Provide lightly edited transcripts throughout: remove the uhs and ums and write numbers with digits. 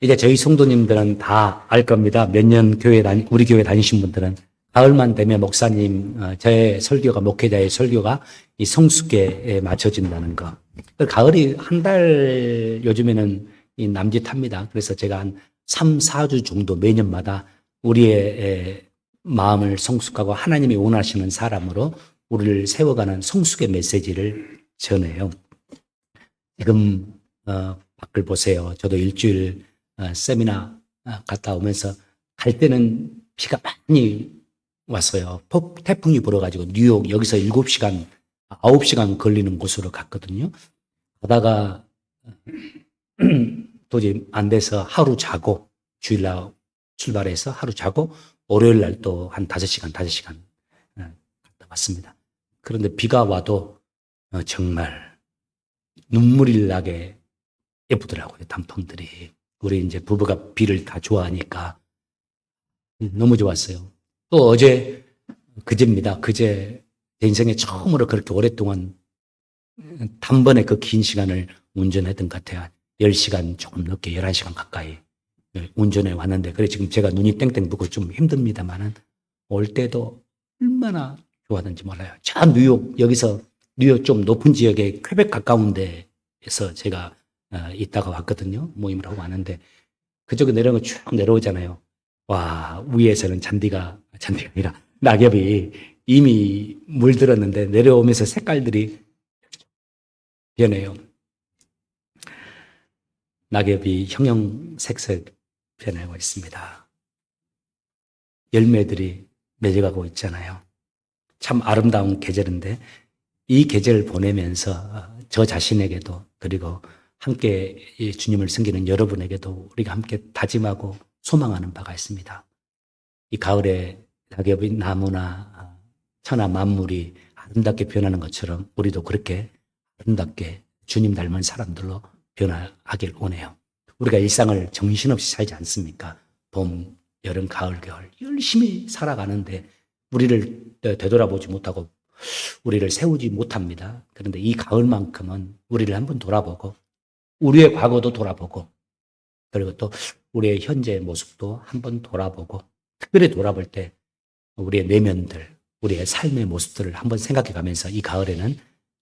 이제 저희 성도님들은 다 알 겁니다. 몇 년 우리 교회 다니신 분들은 가을만 되면 목사님, 제 설교가, 목회자의 설교가 이 성수기에 맞춰진다는 거. 가을이 한 달 요즘에는 이 남짓합니다. 그래서 제가 한 3, 4주 정도 매년마다 우리의 마음을 성숙하고 하나님이 원하시는 사람으로 우리를 세워가는 성숙의 메시지를 전해요. 지금 밖을 보세요. 저도 일주일 세미나 갔다 오면서 갈 때는 비가 많이 왔어요. 태풍이 불어가지고 뉴욕 여기서 7시간, 9시간 걸리는 곳으로 갔거든요. 가다가 도저히 안 돼서 하루 자고 주일날 출발해서 하루 자고 월요일 날 또 한 5시간 갔다 왔습니다. 그런데 비가 와도 정말 눈물이 나게 예쁘더라고요. 단풍들이. 우리 이제 부부가 비를 다 좋아하니까 너무 좋았어요. 또 그제입니다. 그제 제 인생에 처음으로 그렇게 오랫동안 단번에 그 긴 시간을 운전했던 것 같아요. 10시간 조금 넘게 11시간 가까이 운전해 왔는데, 그래 지금 제가 눈이 땡땡 부고 좀 힘듭니다만은 올 때도 얼마나 좋았는지 몰라요. 저 여기서 뉴욕 좀 높은 지역에 퀘벡 가까운 데에서 제가 있다가 왔거든요. 모임을 하고 왔는데 그쪽에 내려오면 쭉 내려오잖아요. 와, 위에서는 잔디가 아니라 낙엽이 이미 물들었는데 내려오면서 색깔들이 변해요. 낙엽이 형형색색 변하고 있습니다. 열매들이 맺어가고 있잖아요. 참 아름다운 계절인데 이 계절을 보내면서 저 자신에게도, 그리고 함께 주님을 섬기는 여러분에게도 우리가 함께 다짐하고 소망하는 바가 있습니다. 이 가을에 낙엽이 나무나 천하 만물이 아름답게 변하는 것처럼 우리도 그렇게 아름답게 주님 닮은 사람들로 변화하길 원해요. 우리가 일상을 정신없이 살지 않습니까? 봄, 여름, 가을, 겨울 열심히 살아가는데 우리를 되돌아보지 못하고 우리를 세우지 못합니다. 그런데 이 가을만큼은 우리를 한번 돌아보고 우리의 과거도 돌아보고 그리고 또 우리의 현재의 모습도 한번 돌아보고, 특별히 돌아볼 때 우리의 내면들, 우리의 삶의 모습들을 한번 생각해 가면서 이 가을에는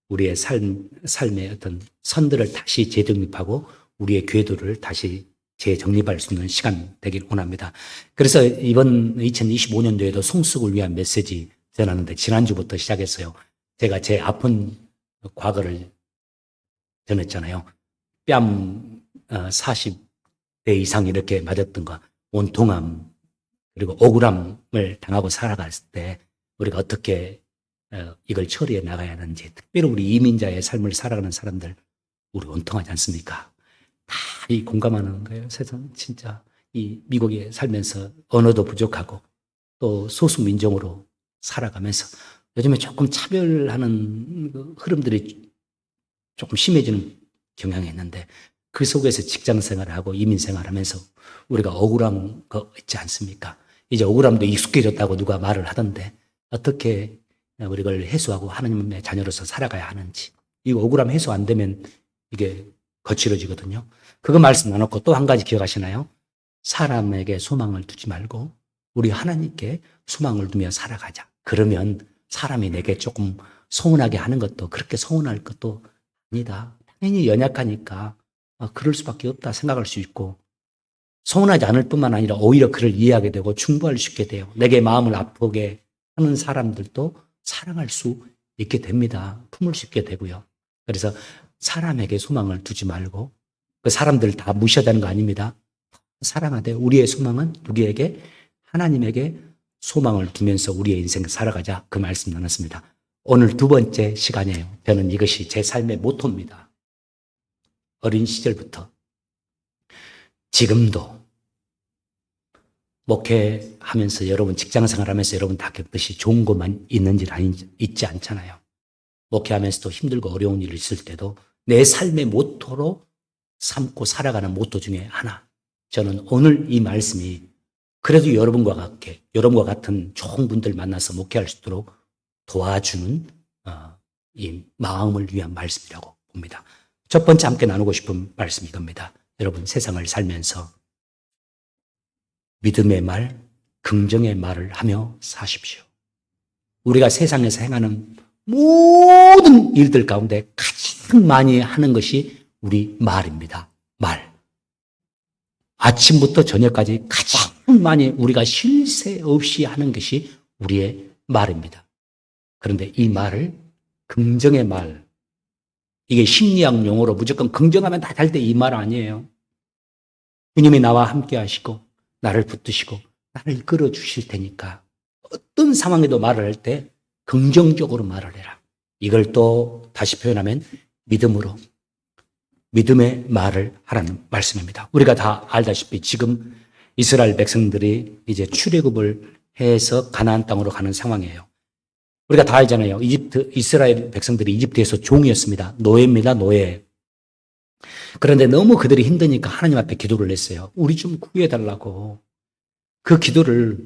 우리의 삶의 어떤 선들을 다시 재정립하고 우리의 궤도를 다시 재정립할 수 있는 시간 되길 원합니다. 그래서 이번 2025년도에도 성숙을 위한 메시지 전하는데 지난주부터 시작했어요. 제가 제 아픈 과거를 전했잖아요. 뺨 40대 이상 이렇게 맞았던 거, 원통함, 그리고 억울함을 당하고 살아갔을 때 우리가 어떻게 이걸 처리해 나가야 하는지, 특별히 우리 이민자의 삶을 살아가는 사람들, 우리 원통하지 않습니까? 다 이 공감하는 거예요. 세상 진짜 이 미국에 살면서 언어도 부족하고 또 소수민족으로 살아가면서 요즘에 조금 차별하는 그 흐름들이 조금 심해지는 경향이 있는데 그 속에서 직장 생활을 하고 이민 생활을 하면서 우리가 억울한 거 있지 않습니까? 이제 억울함도 익숙해졌다고 누가 말을 하던데 어떻게 우리 걸 해소하고 하나님의 자녀로서 살아가야 하는지, 이 억울함 해소 안 되면 이게 거칠어지거든요. 그거 말씀 나눴고 또 한 가지 기억하시나요? 사람에게 소망을 두지 말고 우리 하나님께 소망을 두며 살아가자. 그러면 사람이 내게 조금 서운하게 하는 것도 그렇게 서운할 것도 아니다. 당연히 연약하니까 그럴 수밖에 없다 생각할 수 있고, 서운하지 않을 뿐만 아니라 오히려 그를 이해하게 되고 충고할 수 있게 돼요. 내게 마음을 아프게 하는 사람들도 사랑할 수 있게 됩니다. 품을 수 있게 되고요. 그래서 사람에게 소망을 두지 말고, 그 사람들 다 무시해야 되는 거 아닙니다. 사랑하되 우리의 소망은 누구에게? 하나님에게 소망을 두면서 우리의 인생 살아가자, 그 말씀 나눴습니다. 오늘 두 번째 시간이에요. 저는 이것이 제 삶의 모토입니다. 어린 시절부터 지금도 목회하면서 여러분, 직장생활하면서 여러분 다 겪듯이 좋은 것만 있지 않잖아요. 목회하면서도 힘들고 어려운 일이 있을 때도 내 삶의 모토로 삼고 살아가는 모토 중에 하나, 저는 오늘 이 말씀이 그래도 여러분과 같은 좋은 분들 만나서 목회할 수 있도록 도와주는 이 마음을 위한 말씀이라고 봅니다. 첫 번째 함께 나누고 싶은 말씀이 이겁니다. 여러분, 세상을 살면서 믿음의 말, 긍정의 말을 하며 사십시오. 우리가 세상에서 행하는 모든 일들 가운데 가장 많이 하는 것이 우리 말입니다. 말. 아침부터 저녁까지 가장 많이 우리가 쉴 새 없이 하는 것이 우리의 말입니다. 그런데 이 말을 긍정의 말, 이게 심리학 용어로 무조건 긍정하면 다 잘 돼 이 말 아니에요. 주님이 나와 함께 하시고 나를 붙드시고 나를 이끌어 주실 테니까 어떤 상황에도 말을 할 때 긍정적으로 말을 해라. 이걸 또 다시 표현하면 믿음으로, 믿음의 말을 하라는 말씀입니다. 우리가 다 알다시피 지금 이스라엘 백성들이 이제 출애굽을 해서 가나안 땅으로 가는 상황이에요. 우리가 다 알잖아요. 이스라엘 백성들이 이집트에서 종이었습니다. 노예입니다, 노예. 그런데 너무 그들이 힘드니까 하나님 앞에 기도를 했어요. 우리 좀 구해달라고. 그 기도를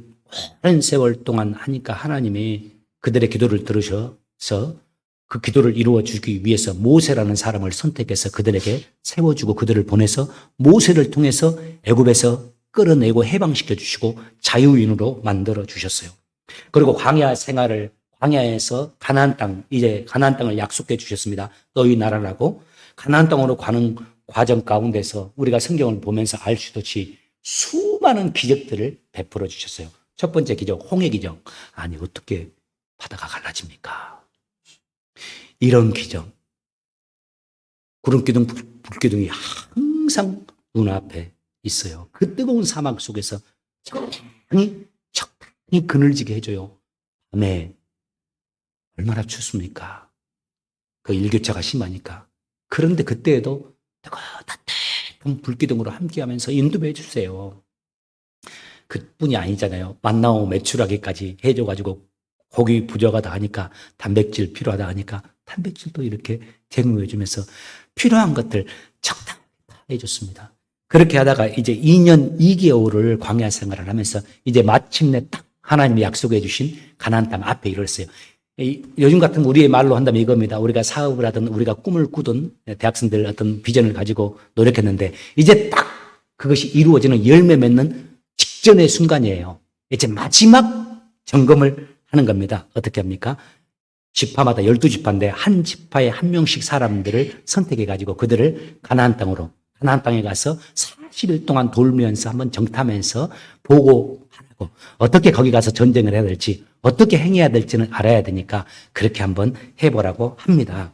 오랜 세월 동안 하니까 하나님이 그들의 기도를 들으셔서 그 기도를 이루어 주기 위해서 모세라는 사람을 선택해서 그들에게 세워주고 그들을 보내서 모세를 통해서 애굽에서 끌어내고 해방시켜 주시고 자유인으로 만들어 주셨어요. 그리고 광야 생활을 광야에서 가나안 땅, 이제 가나안 땅을 약속해 주셨습니다. 너희 나라라고. 가나안 땅으로 가는 과정 가운데서 우리가 성경을 보면서 알 수 있듯이 수많은 기적들을 베풀어 주셨어요. 첫 번째 기적, 홍해 기적. 아니 어떻게 바다가 갈라집니까? 이런 기적. 구름기둥, 불기둥이 항상 눈앞에 있어요. 그 뜨거운 사막 속에서 적당히 그늘지게 해줘요. 밤에 얼마나 춥습니까? 그 일교차가 심하니까. 그런데 그때에도 따뜻한 불기둥으로 함께하면서 인도해 주세요. 그뿐이 아니잖아요. 만나오 매출하기까지 해줘가지고 고기 부족하다 하니까 단백질 필요하다 하니까 단백질도 이렇게 제공해 주면서 필요한 것들 적당히 해줬습니다. 그렇게 하다가 이제 2년 2개월을 광야 생활을 하면서 이제 마침내 딱 하나님이 약속해 주신 가나안 땅 앞에 이르렀어요. 요즘 같은 우리의 말로 한다면 이겁니다. 우리가 사업을 하든 우리가 꿈을 꾸든 대학생들 어떤 비전을 가지고 노력했는데 이제 딱 그것이 이루어지는 열매 맺는 직전의 순간이에요. 이제 마지막 점검을 하는 겁니다. 어떻게 합니까? 지파마다 12지파인데 한 지파에 한 명씩 사람들을 선택해 가지고 그들을 가나안 땅에 가서 40일 동안 돌면서 한번 정탐해서 보고하고 어떻게 거기 가서 전쟁을 해야 될지 어떻게 행해야 될지는 알아야 되니까 그렇게 한번 해보라고 합니다.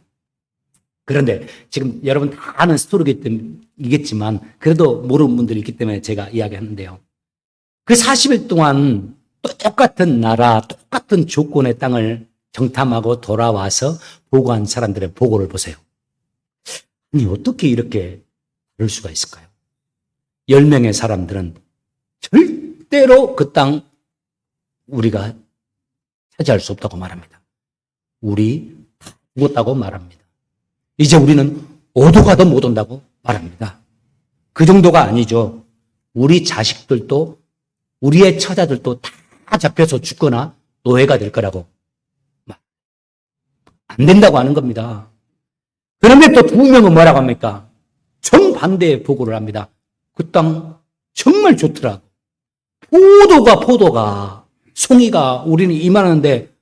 그런데 지금 여러분 다 아는 스토리이겠지만 그래도 모르는 분들이 있기 때문에 제가 이야기하는데요. 그 40일 동안 똑같은 나라, 똑같은 조건의 땅을 정탐하고 돌아와서 보고한 사람들의 보고를 보세요. 아니 어떻게 이렇게 그럴 수가 있을까요? 10명의 사람들은 절대로 그 땅 우리가 차지할 수 없다고 말합니다. 우리 죽었다고 말합니다. 이제 우리는 오도 가도 못 온다고 말합니다. 그 정도가 아니죠. 우리 자식들도 우리의 처자들도 다 잡혀서 죽거나 노예가 될 거라고 안 된다고 하는 겁니다. 그런데 또 2명은 뭐라고 합니까? 정반대의 보고를 합니다. 그 땅 정말 좋더라. 포도가 송이가 우리는 이만한데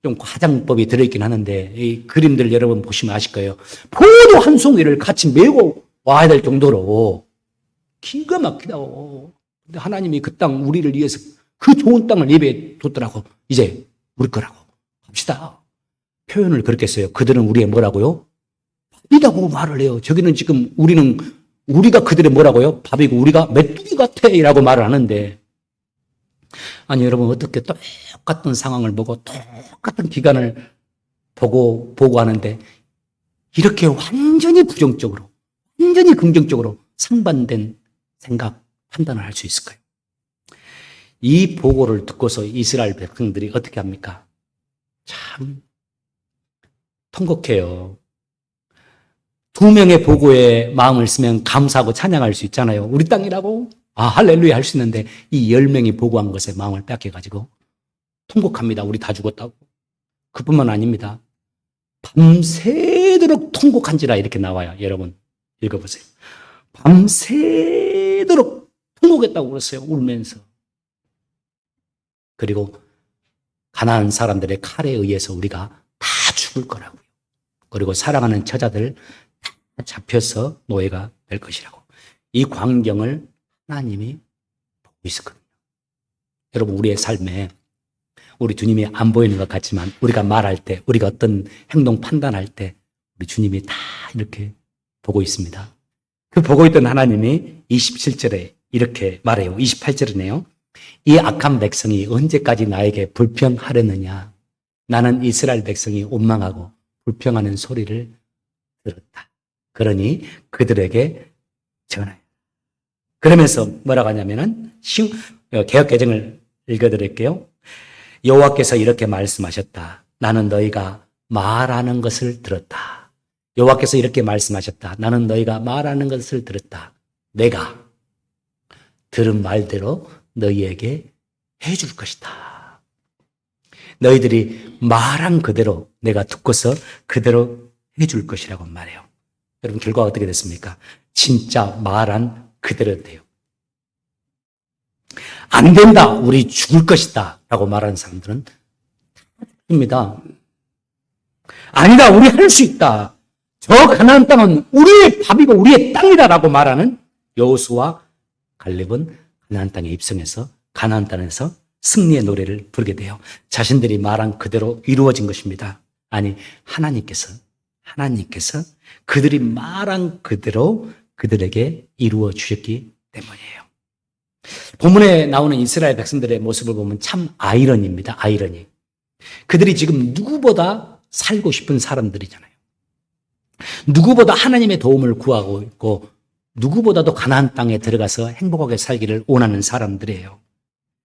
좀 과장법이 들어있긴 하는데 이 그림들 여러분 보시면 아실 거예요. 포도 한 송이를 같이 메고 와야 될 정도로 기가 막히다고. 근데 하나님이 그 땅 우리를 위해서 그 좋은 땅을 예배해 뒀더라고. 이제 우리 거라고 합시다. 표현을 그렇게 써요. 그들은 우리의 뭐라고요? 밥이라고 말을 해요. 저기는 지금 우리가 그들의 뭐라고요? 밥이고 우리가 메뚜기 같아 라고 말을 하는데 아니 여러분 어떻게 똑같은 상황을 보고 똑같은 기간을 보고하는데 이렇게 완전히 부정적으로 완전히 긍정적으로 상반된 생각 판단을 할 수 있을까요? 이 보고를 듣고서 이스라엘 백성들이 어떻게 합니까? 참 통곡해요. 2명의 보고에 마음을 쓰면 감사하고 찬양할 수 있잖아요. 우리 땅이라고 할렐루야 할 수 있는데 이 10명이 보고한 것에 마음을 뺏겨가지고 통곡합니다. 우리 다 죽었다고. 그뿐만 아닙니다. 밤새도록 통곡한지라 이렇게 나와요. 여러분 읽어보세요. 밤새도록 통곡했다고 그랬어요. 울면서. 그리고 가난한 사람들의 칼에 의해서 우리가 다 죽을 거라고요. 그리고 사랑하는 처자들 다 잡혀서 노예가 될 것이라고. 이 광경을 하나님이 보고 있었거든요. 여러분, 우리의 삶에 우리 주님이 안 보이는 것 같지만 우리가 말할 때, 우리가 어떤 행동 판단할 때 우리 주님이 다 이렇게 보고 있습니다. 그 보고 있던 하나님이 27절에 이렇게 말해요. 28절이네요. 이 악한 백성이 언제까지 나에게 불평하려느냐. 나는 이스라엘 백성이 원망하고 불평하는 소리를 들었다. 그러니 그들에게 전하여. 그러면서 뭐라고 하냐면은 개역개정을 읽어드릴게요. 여호와께서 이렇게 말씀하셨다. 나는 너희가 말하는 것을 들었다. 여호와께서 이렇게 말씀하셨다. 나는 너희가 말하는 것을 들었다. 내가 들은 말대로 너희에게 해줄 것이다. 너희들이 말한 그대로 내가 듣고서 그대로 해줄 것이라고 말해요. 여러분, 결과가 어떻게 됐습니까? 진짜 말한 그대로 돼요. 안 된다, 우리 죽을 것이다 라고 말하는 사람들은 입니다. 아니다, 우리 할 수 있다. 저 가나안 땅은 우리의 밥이고 우리의 땅이다라고 말하는 여호수아와 갈렙은 가나안 땅에 입성해서 가나안 땅에서 승리의 노래를 부르게 돼요. 자신들이 말한 그대로 이루어진 것입니다. 아니, 하나님께서 그들이 말한 그대로 그들에게 이루어 주셨기 때문이에요. 본문에 나오는 이스라엘 백성들의 모습을 보면 참 아이러니입니다. 아이러니. 그들이 지금 누구보다 살고 싶은 사람들이잖아요. 누구보다 하나님의 도움을 구하고 있고 누구보다도 가나안 땅에 들어가서 행복하게 살기를 원하는 사람들이에요.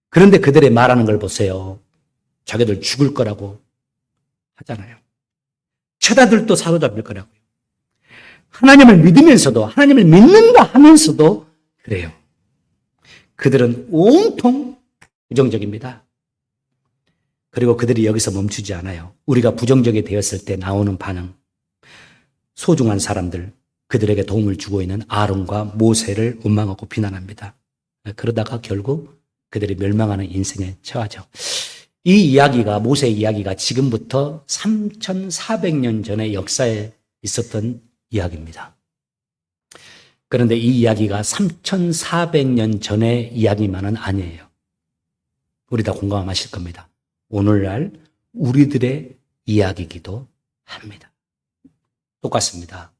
그런데 그들의 말하는 걸 보세요. 자기들 죽을 거라고 하잖아요. 처자들도 사로잡힐 거라고요. 하나님을 믿으면서도, 하나님을 믿는다 하면서도 그래요. 그들은 온통 부정적입니다. 그리고 그들이 여기서 멈추지 않아요. 우리가 부정적이 되었을 때 나오는 반응. 소중한 사람들, 그들에게 도움을 주고 있는 아론과 모세를 원망하고 비난합니다. 그러다가 결국 그들이 멸망하는 인생에 처하죠. 이 이야기가, 모세의 이야기가 지금부터 3,400년 전의 역사에 있었던 이야기입니다. 그런데 이 이야기가 3,400년 전의 이야기만은 아니에요. 우리 다 공감하실 겁니다. 오늘날 우리들의 이야기이기도 합니다. 똑같습니다.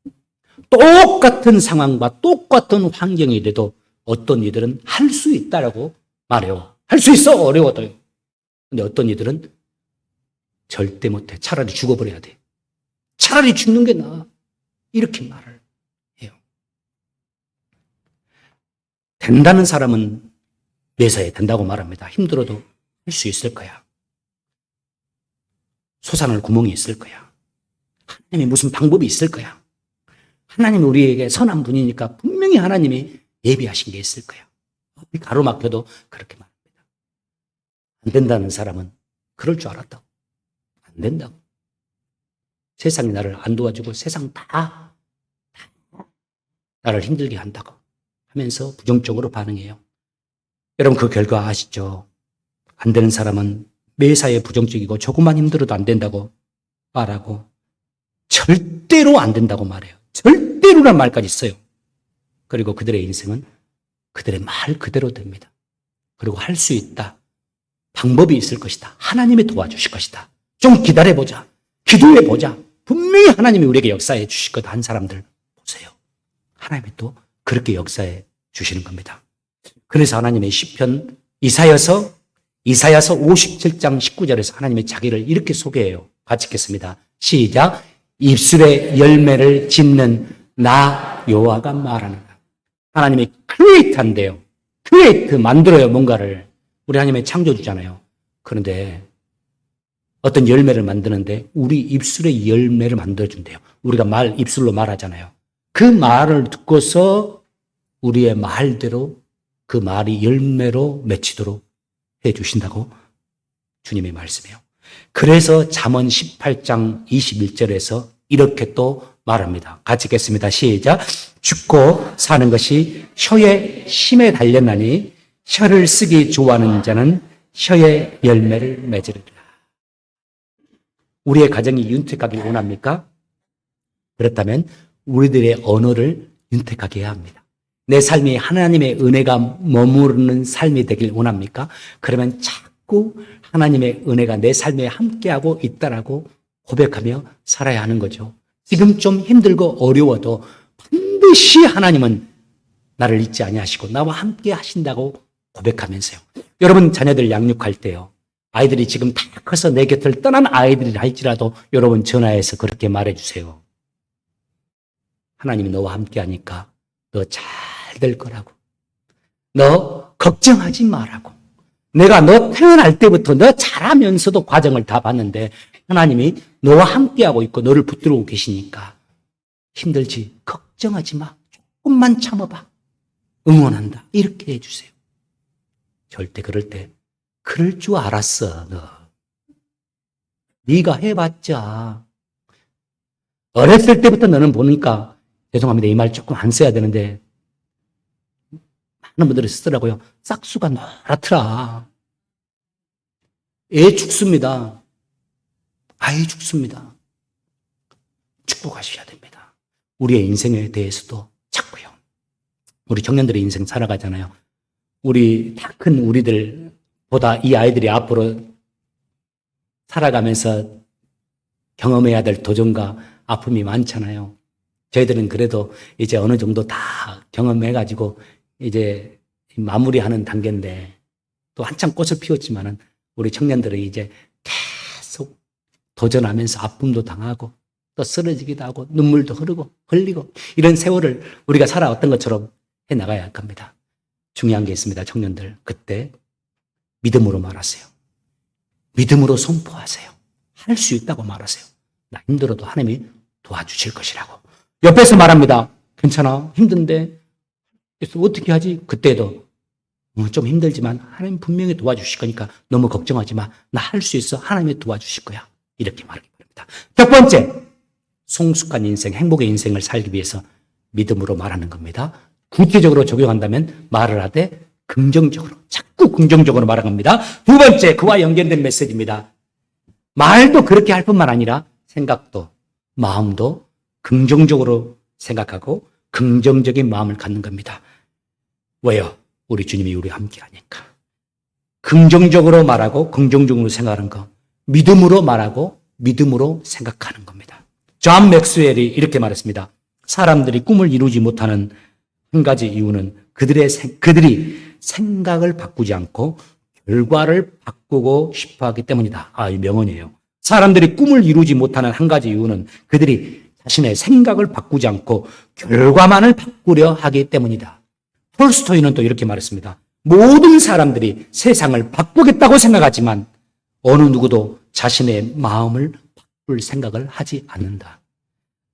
똑같은 상황과 똑같은 환경이 돼도 어떤 이들은 할 수 있다라고 말해요. 할 수 있어! 어려워도. 근데 어떤 이들은 절대 못해. 차라리 죽어버려야 돼. 차라리 죽는 게 나아. 이렇게 말을 해요. 된다는 사람은 매사에 된다고 말합니다. 힘들어도 할 수 있을 거야. 솟아날 구멍이 있을 거야. 하나님이 무슨 방법이 있을 거야. 하나님이 우리에게 선한 분이니까 분명히 하나님이 예비하신 게 있을 거야. 가로막혀도 그렇게 말합니다. 안 된다는 사람은 그럴 줄 알았다고. 안 된다고. 세상이 나를 안 도와주고 세상 다 나를 힘들게 한다고 하면서 부정적으로 반응해요. 여러분, 그 결과 아시죠? 안 되는 사람은 매사에 부정적이고 조금만 힘들어도 안 된다고 말하고 절대로 안 된다고 말해요. 절대로란 말까지 써요. 그리고 그들의 인생은 그들의 말 그대로 됩니다. 그리고 할 수 있다. 방법이 있을 것이다. 하나님이 도와주실 것이다. 좀 기다려보자. 기도해보자. 분명히 하나님이 우리에게 역사해 주실 거다 한 사람들 보세요. 하나님이 또 그렇게 역사해 주시는 겁니다. 그래서 하나님의 시편 이사야서 57장 19절에서 하나님의 자기를 이렇게 소개해요. 같이 읽겠습니다. 시작. 입술에 열매를 짓는 나 여호와가 말하는가. 하나님이 크리에이트한대요. 크리에이트, 만들어요, 뭔가를. 우리 하나님의 창조주잖아요. 그런데 어떤 열매를 만드는데 우리 입술에 열매를 만들어준대요. 우리가 입술로 말하잖아요. 그 말을 듣고서 우리의 말대로 그 말이 열매로 맺히도록 해주신다고 주님이 말씀해요. 그래서 잠언 18장 21절에서 이렇게 또 말합니다. 같이 읽겠습니다. 시작. 죽고 사는 것이 혀의 힘에 달렸나니 혀를 쓰기 좋아하는 자는 혀의 열매를 맺으리라. 우리의 가정이 윤택하길 원합니까? 그렇다면 우리들의 언어를 윤택하게 해야 합니다. 내 삶이 하나님의 은혜가 머무르는 삶이 되길 원합니까? 그러면 자꾸 하나님의 은혜가 내 삶에 함께하고 있다라고 고백하며 살아야 하는 거죠. 지금 좀 힘들고 어려워도 반드시 하나님은 나를 잊지 아니하시고 나와 함께 하신다고 고백하면서요. 여러분 자녀들 양육할 때요. 아이들이 지금 다 커서 내 곁을 떠난 아이들이라 할지라도 여러분 전화해서 그렇게 말해주세요. 하나님이 너와 함께 하니까 너 잘 될 거라고. 너 걱정하지 말라고. 내가 너 태어날 때부터 너 자라면서도 과정을 다 봤는데 하나님이 너와 함께하고 있고 너를 붙들고 계시니까 힘들지? 걱정하지 마. 조금만 참아봐. 응원한다. 이렇게 해주세요. 절대 그럴 때 그럴 줄 알았어. 너. 네가 해봤자. 어렸을 때부터 너는 보니까 죄송합니다. 이 말 조금 안 써야 되는데 많은 분들이 쓰더라고요. 싹수가 노랗더라. 애 죽습니다. 아이 죽습니다. 축복하셔야 됩니다. 우리의 인생에 대해서도 자꾸요. 우리 청년들의 인생 살아가잖아요. 우리 다 큰 우리들보다 이 아이들이 앞으로 살아가면서 경험해야 될 도전과 아픔이 많잖아요. 저희들은 그래도 이제 어느 정도 다 경험해가지고 이제 마무리하는 단계인데 또 한참 꽃을 피웠지만은 우리 청년들은 이제 계속 도전하면서 아픔도 당하고 또 쓰러지기도 하고 눈물도 흘리고 이런 세월을 우리가 살아왔던 것처럼 해 나가야 할 겁니다. 중요한 게 있습니다. 청년들. 그때 믿음으로 말하세요. 믿음으로 선포하세요. 할 수 있다고 말하세요. 나 힘들어도 하나님이 도와주실 것이라고. 옆에서 말합니다. 괜찮아. 힘든데. 그래서 어떻게 하지? 그때도 좀 힘들지만 하나님 분명히 도와주실 거니까 너무 걱정하지 마. 나 할 수 있어. 하나님이 도와주실 거야. 이렇게 말하기 바랍니다. 첫 번째, 성숙한 인생, 행복의 인생을 살기 위해서 믿음으로 말하는 겁니다. 구체적으로 적용한다면 말을 하되 긍정적으로, 자꾸 긍정적으로 말합니다. 두 번째, 그와 연결된 메시지입니다. 말도 그렇게 할 뿐만 아니라 생각도, 마음도 긍정적으로 생각하고 긍정적인 마음을 갖는 겁니다. 왜요? 우리 주님이 우리와 함께 하니까. 긍정적으로 말하고 긍정적으로 생각하는 거. 믿음으로 말하고 믿음으로 생각하는 겁니다. 존 맥스웰이 이렇게 말했습니다. 사람들이 꿈을 이루지 못하는 한 가지 이유는 그들이 생각을 바꾸지 않고 결과를 바꾸고 싶어 하기 때문이다. 이 명언이에요. 사람들이 꿈을 이루지 못하는 한 가지 이유는 그들이 자신의 생각을 바꾸지 않고 결과만을 바꾸려 하기 때문이다. 톨스토이는 또 이렇게 말했습니다. 모든 사람들이 세상을 바꾸겠다고 생각하지만 어느 누구도 자신의 마음을 바꿀 생각을 하지 않는다.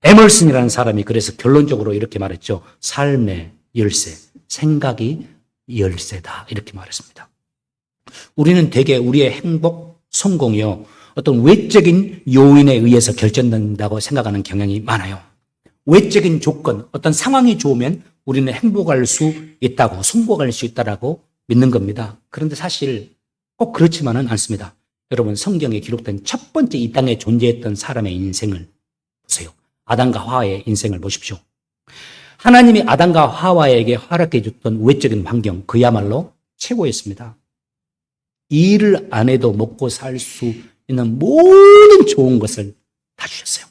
에멀슨이라는 사람이 그래서 결론적으로 이렇게 말했죠. 삶의 열쇠, 생각이 열쇠다. 이렇게 말했습니다. 우리는 대개 우리의 행복, 성공이요. 어떤 외적인 요인에 의해서 결정된다고 생각하는 경향이 많아요. 외적인 조건, 어떤 상황이 좋으면 우리는 행복할 수 있다고, 성공할 수 있다라고 믿는 겁니다. 그런데 사실 꼭 그렇지만은 않습니다. 여러분, 성경에 기록된 첫 번째 이 땅에 존재했던 사람의 인생을 보세요. 아담과 하와의 인생을 보십시오. 하나님이 아담과 하와에게 허락해 줬던 외적인 환경, 그야말로 최고였습니다. 일을 안 해도 먹고 살 수 있는 모든 좋은 것을 다 주셨어요.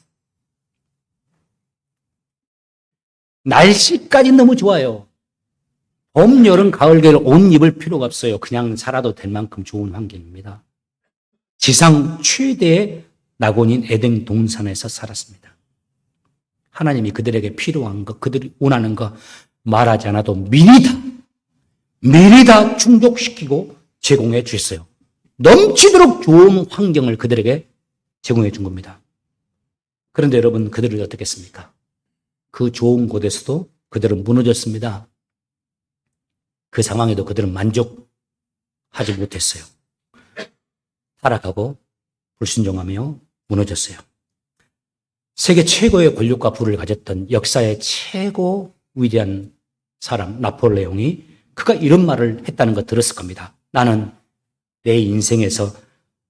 날씨까지 너무 좋아요. 봄, 여름, 가을, 겨울 옷 입을 필요가 없어요. 그냥 살아도 될 만큼 좋은 환경입니다. 지상 최대의 낙원인 에덴 동산에서 살았습니다. 하나님이 그들에게 필요한 것, 그들이 원하는 것 말하지 않아도 미리 다 충족시키고 제공해 주셨어요. 넘치도록 좋은 환경을 그들에게 제공해 준 겁니다. 그런데 여러분, 그들은 어떻게 했습니까? 그 좋은 곳에서도 그들은 무너졌습니다. 그 상황에도 그들은 만족하지 못했어요. 타락하고 불순종하며 무너졌어요. 세계 최고의 권력과 부를 가졌던 역사의 최고 위대한 사람 나폴레옹이 그가 이런 말을 했다는 거 들었을 겁니다. 나는 내 인생에서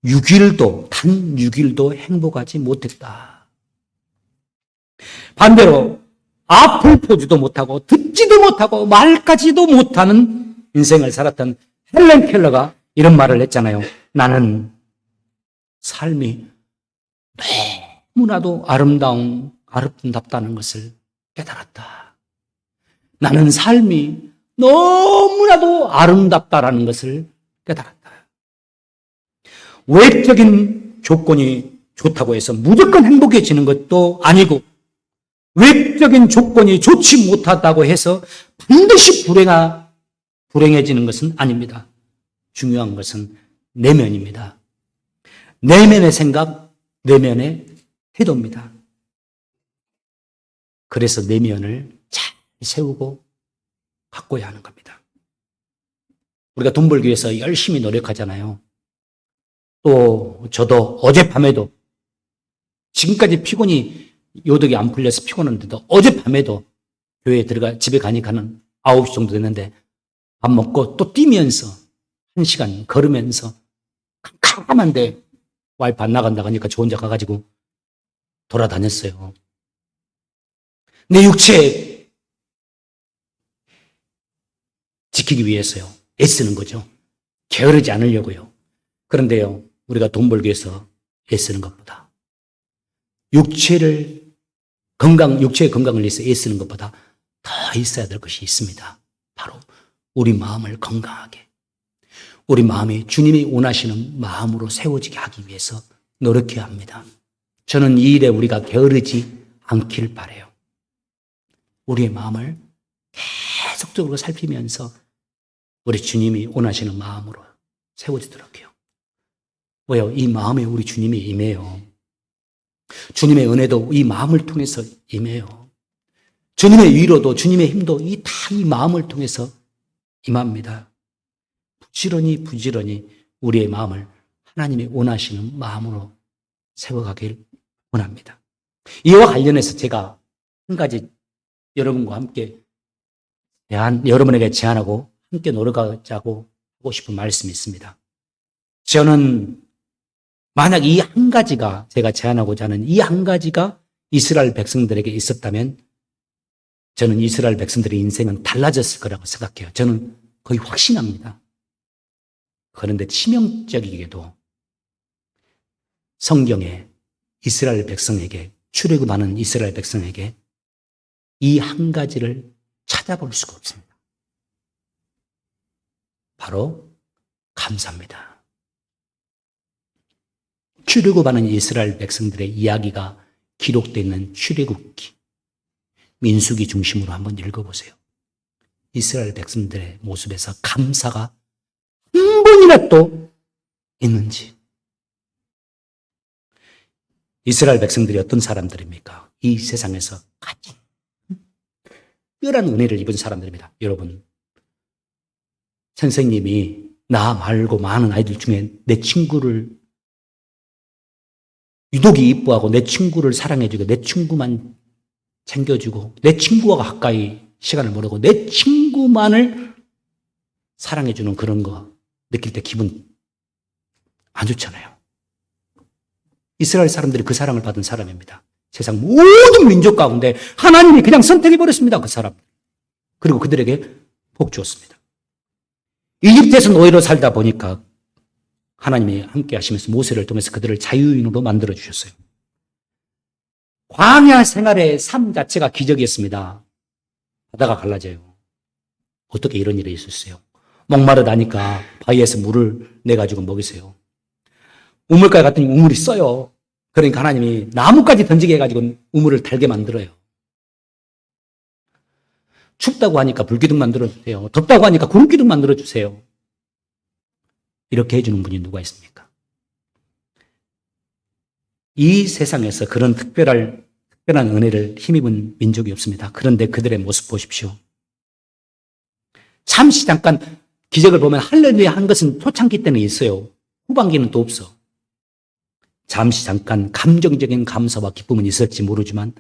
6일도, 단 6일도 행복하지 못했다. 반대로 앞을 보지도 못하고 듣지도 못하고 말까지도 못하는 인생을 살았던 헬렌 켈러가 이런 말을 했잖아요. 나는 삶이 너무나도 아름답다는 것을 깨달았다. 나는 삶이 너무나도 아름답다라는 것을 깨달았다. 외적인 조건이 좋다고 해서 무조건 행복해지는 것도 아니고, 외적인 조건이 좋지 못하다고 해서 반드시 불행해지는 것은 아닙니다. 중요한 것은 내면입니다. 내면의 생각, 내면의 태도입니다. 그래서 내면을 잘 세우고 바꿔야 하는 겁니다. 우리가 돈 벌기 위해서 열심히 노력하잖아요. 또 저도 어젯밤에도, 지금까지 피곤이 요독이 안 풀려서 피곤한데도 어젯밤에도 교회에 집에 가니까 는 9시 정도 됐는데 밥 먹고 또 뛰면서 1시간 걸으면서 캄캄한데 와이프 안 나간다고 하니까 저 혼자 가가지고 돌아다녔어요. 내 육체 지키기 위해서요. 애쓰는 거죠. 게으르지 않으려고요. 그런데요, 우리가 돈 벌기 위해서 애쓰는 것보다, 육체의 건강을 위해서 애쓰는 것보다 더 있어야 될 것이 있습니다. 바로 우리 마음을 건강하게, 우리 마음이 주님이 원하시는 마음으로 세워지게 하기 위해서 노력해야 합니다. 저는 이 일에 우리가 게으르지 않길 바라요. 우리의 마음을 계속적으로 살피면서 우리 주님이 원하시는 마음으로 세워지도록해요. 왜요? 이 마음에 우리 주님이 임해요. 주님의 은혜도 이 마음을 통해서 임해요. 주님의 위로도, 주님의 힘도 다 이 마음을 통해서 임합니다. 부지런히 우리의 마음을 하나님이 원하시는 마음으로 세워가길 원합니다. 이와 관련해서 제가 한 가지 여러분과 함께 여러분에게 제안하고 함께 노력하자고 하고 싶은 말씀이 있습니다. 저는 만약 이 한 가지가, 제가 제안하고자 하는 이 한 가지가 이스라엘 백성들에게 있었다면 저는 이스라엘 백성들의 인생은 달라졌을 거라고 생각해요. 저는 거의 확신합니다. 그런데 치명적이게도 성경에 이스라엘 백성에게, 출애굽하는 이스라엘 백성에게 이 한 가지를 찾아볼 수가 없습니다. 바로 감사입니다. 출애굽하는 이스라엘 백성들의 이야기가 기록되어 있는 출애굽기, 민수기 중심으로 한번 읽어보세요. 이스라엘 백성들의 모습에서 감사가 한 번이라도 있는지. 이스라엘 백성들이 어떤 사람들입니까? 이 세상에서 가장 특별한 은혜를 입은 사람들입니다. 여러분, 선생님이 나 말고 많은 아이들 중에 내 친구를 유독이 이뻐하고 내 친구를 사랑해주고 내 친구만 챙겨주고 내 친구와 가까이 시간을 보내고 내 친구만을 사랑해주는 그런 거 느낄 때 기분 안 좋잖아요. 이스라엘 사람들이 그 사랑을 받은 사람입니다. 세상 모든 민족 가운데 하나님이 그냥 선택해버렸습니다. 그 사람. 그리고 그들에게 복 주었습니다. 이집트에서 노예로 살다 보니까 하나님이 함께 하시면서 모세를 통해서 그들을 자유인으로 만들어 주셨어요. 광야 생활의 삶 자체가 기적이었습니다. 바다가 갈라져요. 어떻게 이런 일이 있었어요? 목마르다니까 바위에서 물을 내가지고 먹이세요. 우물가에 갔더니 우물이 써요. 그러니까 하나님이 나무까지 던지게 해가지고 우물을 달게 만들어요. 춥다고 하니까 불기둥 만들어주세요. 덥다고 하니까 구름기둥 만들어주세요. 이렇게 해주는 분이 누가 있습니까? 이 세상에서 그런 특별한 은혜를 힘입은 민족이 없습니다. 그런데 그들의 모습 보십시오. 잠시 잠깐 기적을 보면 할렐루야 한 것은 초창기 때는 있어요. 후반기는 또 없어. 잠시 잠깐 감정적인 감사와 기쁨은 있을지 모르지만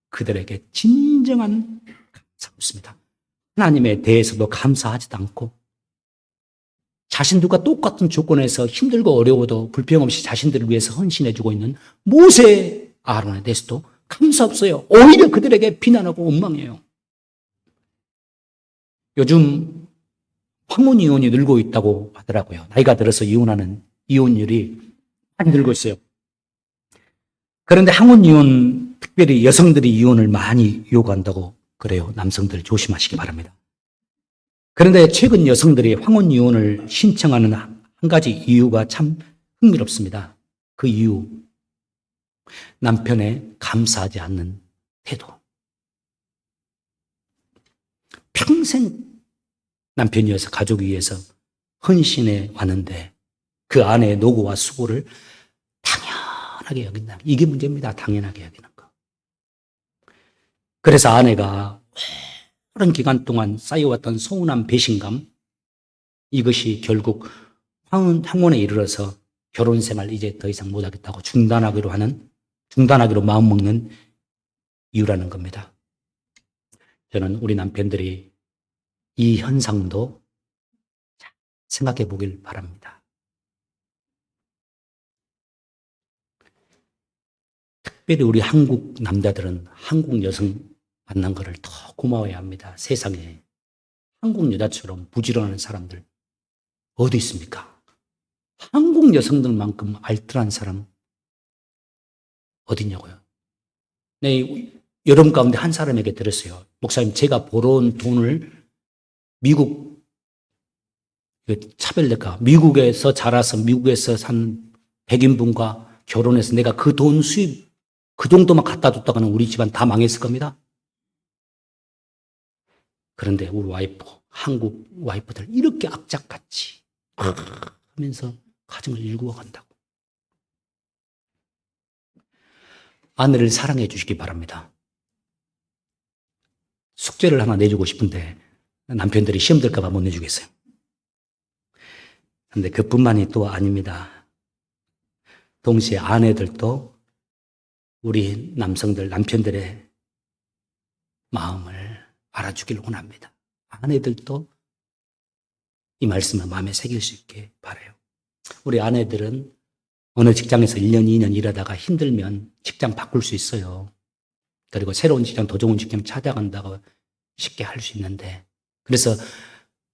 그들에게 진정한 감사가 없습니다. 하나님에 대해서도 감사하지도 않고 자신들과 똑같은 조건에서 힘들고 어려워도 불평 없이 자신들을 위해서 헌신해주고 있는 모세, 아론에 대해서도 감사 없어요. 오히려 그들에게 비난하고 원망해요. 요즘 황혼 이혼이 늘고 있다고 하더라고요. 나이가 들어서 이혼하는 이혼율이 많이 늘고 있어요. 그런데 황혼 이혼, 특별히 여성들이 이혼을 많이 요구한다고 그래요. 남성들 조심하시기 바랍니다. 그런데 최근 여성들이 황혼 이혼을 신청하는 한 가지 이유가 참 흥미롭습니다. 그 이유, 남편에 감사하지 않는 태도. 평생 남편이 위해서, 가족 위해서 헌신해 왔는데 그 아내의 노고와 수고를 당연하게 여긴다. 이게 문제입니다. 당연하게 여기는 거. 그래서 아내가 오랜 기간 동안 쌓여왔던 서운한 배신감, 이것이 결국 황혼에 이르러서 결혼 생활 이제 더 이상 못하겠다고 중단하기로 마음먹는 이유라는 겁니다. 저는 우리 남편들이 이 현상도 생각해 보길 바랍니다. 특별히 우리 한국 남자들은 한국 여성 만난 것을 더 고마워해야 합니다. 세상에 한국 여자처럼 부지런한 사람들 어디 있습니까? 한국 여성들만큼 알뜰한 사람 어디냐고요? 네, 여러분 가운데 한 사람에게 들었어요. 목사님, 제가 벌어온 돈을 미국 차별될까? 미국에서 자라서 미국에서 산 백인분과 결혼해서 내가 그 돈 수입 그 정도만 갖다 줬다가는 우리 집안 다 망했을 겁니다. 그런데 우리 와이프, 한국 와이프들 이렇게 악착같이 하면서 가정을 일구어 간다고. 아내를 사랑해 주시기 바랍니다. 숙제를 하나 내주고 싶은데 남편들이 시험 들까 봐 못 내주겠어요. 그런데 그뿐만이 또 아닙니다. 동시에 아내들도 우리 남성들, 남편들의 마음을 알아주길 원합니다. 아내들도 이 말씀을 마음에 새길 수 있게 바라요. 우리 아내들은 어느 직장에서 1년, 2년 일하다가 힘들면 직장 바꿀 수 있어요. 그리고 새로운 직장, 더 좋은 직장 찾아간다고 쉽게 할 수 있는데, 그래서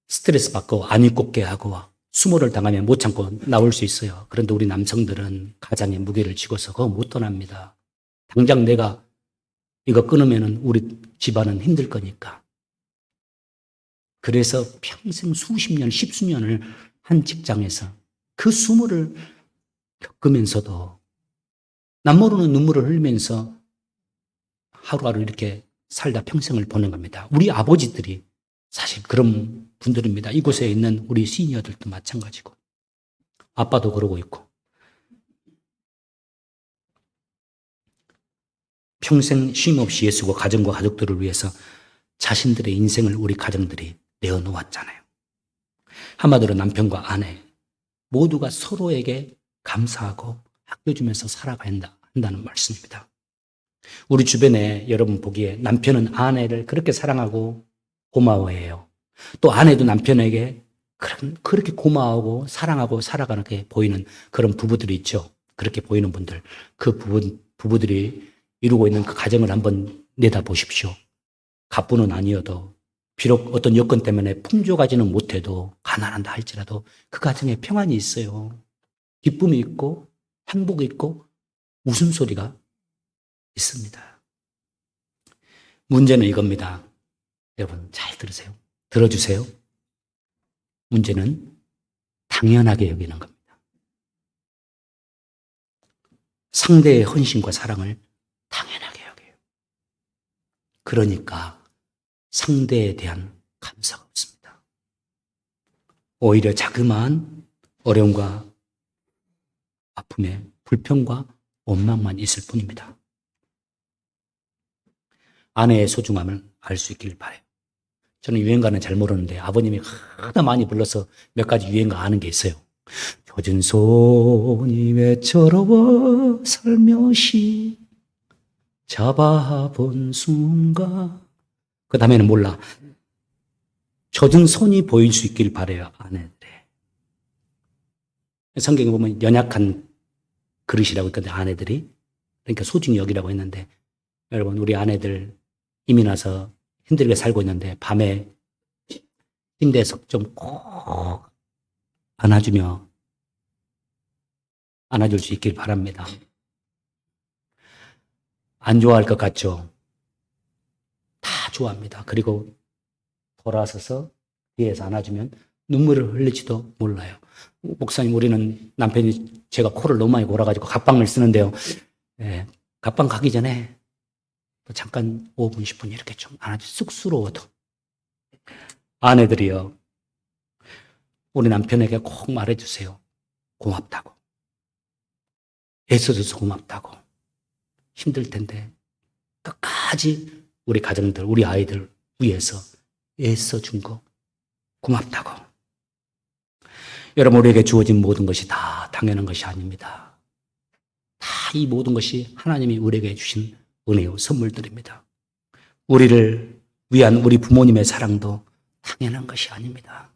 스트레스 받고 안 입곱게 하고 수모를 당하면 못 참고 나올 수 있어요. 그런데 우리 남성들은 가장의 무게를 지고서 그거 못 떠납니다. 당장 내가 이거 끊으면 우리 집안은 힘들 거니까. 그래서 평생 수십 년, 십수년을 한 직장에서 그 수모를 겪으면서도 남모르는 눈물을 흘리면서 하루하루 이렇게 살다 평생을 보낸 겁니다. 우리 아버지들이 사실 그런 분들입니다. 이곳에 있는 우리 시니어들도 마찬가지고 아빠도 그러고 있고 평생 쉼 없이 예수고 가정과 가족들을 위해서 자신들의 인생을 우리 가정들이 내어놓았잖아요. 한마디로 남편과 아내 모두가 서로에게 감사하고 아껴주면서 살아가야 한다는 말씀입니다. 우리 주변에 여러분 보기에 남편은 아내를 그렇게 사랑하고 고마워해요. 또 아내도 남편에게 그렇게 고마워하고 사랑하고 살아가는 게 보이는 그런 부부들이 있죠. 그렇게 보이는 분들, 그 부부들이 이루고 있는 그 가정을 한번 내다보십시오. 가뿐은 아니어도 비록 어떤 여건 때문에 풍족하지는 못해도 가난한다 할지라도 그 가정에 평안이 있어요. 기쁨이 있고 행복이 있고 웃음소리가 있습니다. 문제는 이겁니다. 여러분 잘 들으세요. 들어주세요. 문제는 당연하게 여기는 겁니다. 상대의 헌신과 사랑을 당연하게 여겨요. 그러니까 상대에 대한 감사가 없습니다. 오히려 자그마한 어려움과 아픔에 불평과 원망만 있을 뿐입니다. 아내의 소중함을 알 수 있기를 바라요. 저는 유행가는 잘 모르는데 아버님이 하도 많이 불러서 몇 가지 유행가 아는 게 있어요. 젖은 손이 외처로워 살며시 잡아본 순간, 그 다음에는 몰라. 젖은 손이 보일 수 있길 바라요, 아내들의. 성경에 보면 연약한 그릇이라고 있거든요, 아내들이. 그러니까 소중히 여기라고 했는데, 여러분, 우리 아내들 이미 나서 힘들게 살고 있는데, 밤에 침대에서 좀 꼭 안아줄 수 있길 바랍니다. 안 좋아할 것 같죠? 다 좋아합니다. 그리고 돌아서서 뒤에서 안아주면 눈물을 흘릴지도 몰라요. 목사님, 우리는 남편이 제가 코를 너무 많이 골아가지고 갑방을 쓰는데요. 예, 갑방 가기 전에 잠깐 5분, 10분 이렇게 좀 안아주, 쑥스러워도. 아내들이요, 우리 남편에게 꼭 말해주세요. 고맙다고. 애써줘서 고맙다고. 힘들 텐데 끝까지 우리 가정들, 우리 아이들 위해서 애써준 거 고맙다고. 여러분, 우리에게 주어진 모든 것이 다 당연한 것이 아닙니다. 다 이 모든 것이 하나님이 우리에게 주신 은혜요, 선물들입니다. 우리를 위한 우리 부모님의 사랑도 당연한 것이 아닙니다.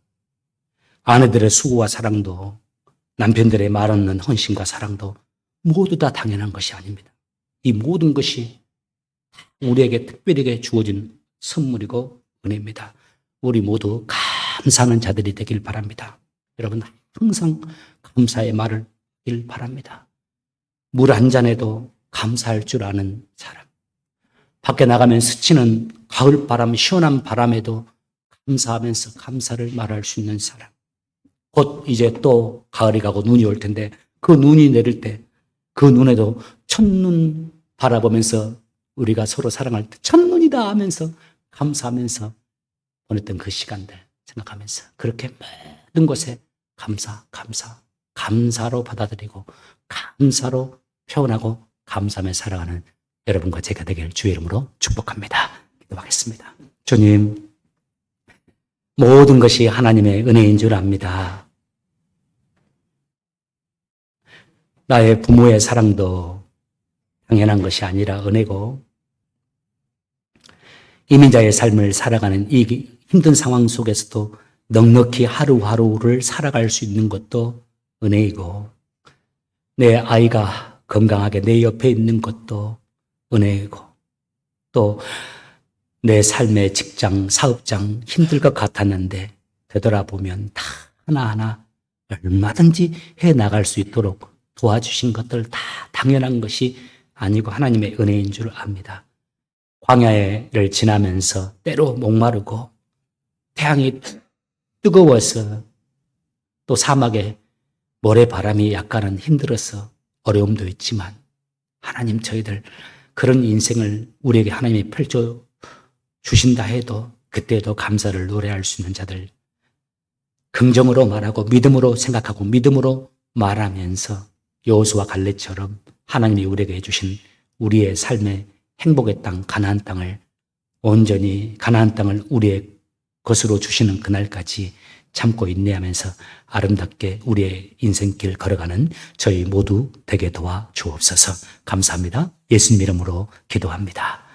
아내들의 수고와 사랑도, 남편들의 말없는 헌신과 사랑도 모두 다 당연한 것이 아닙니다. 이 모든 것이 우리에게 특별하게 주어진 선물이고 은혜입니다. 우리 모두 감사하는 자들이 되길 바랍니다. 여러분, 항상 감사의 말을 하길 바랍니다. 물 한 잔에도 감사할 줄 아는 사람. 밖에 나가면 스치는 가을바람, 시원한 바람에도 감사하면서 감사를 말할 수 있는 사람. 곧 이제 또 가을이 가고 눈이 올 텐데, 그 눈이 내릴 때 그 눈에도 첫눈 바라보면서 우리가 서로 사랑할 때 첫눈이다 하면서 감사하면서 보냈던 그 시간들 생각하면서 그렇게 모든 것에 감사로 받아들이고 감사로 표현하고 감사하며 살아가는 여러분과 제가 되길 주의 이름으로 축복합니다. 기도하겠습니다. 주님, 모든 것이 하나님의 은혜인 줄 압니다. 나의 부모의 사랑도 당연한 것이 아니라 은혜고, 이민자의 삶을 살아가는 이 힘든 상황 속에서도 넉넉히 하루하루를 살아갈 수 있는 것도 은혜이고, 내 아이가 건강하게 내 옆에 있는 것도 은혜이고, 또 내 삶의 직장, 사업장 힘들 것 같았는데 되돌아보면 다 하나하나 얼마든지 해나갈 수 있도록 도와주신 것들 다 당연한 것이 아니고 하나님의 은혜인 줄 압니다. 광야를 지나면서 때로 목마르고 태양이 뜨거워서 또 사막에 모래바람이 약간은 힘들어서 어려움도 있지만 하나님, 저희들 그런 인생을 우리에게 하나님이 펼쳐 주신다 해도 그때도 감사를 노래할 수 있는 자들, 긍정으로 말하고 믿음으로 생각하고 믿음으로 말하면서 여호수아 갈렙처럼 하나님이 우리에게 해주신 우리의 삶의 행복의 땅, 가나안 땅을 온전히 가나안 땅을 우리의 것으로 주시는 그날까지 참고 인내하면서 아름답게 우리의 인생길 걸어가는 저희 모두 되게 도와 주옵소서. 감사합니다. 예수님 이름으로 기도합니다.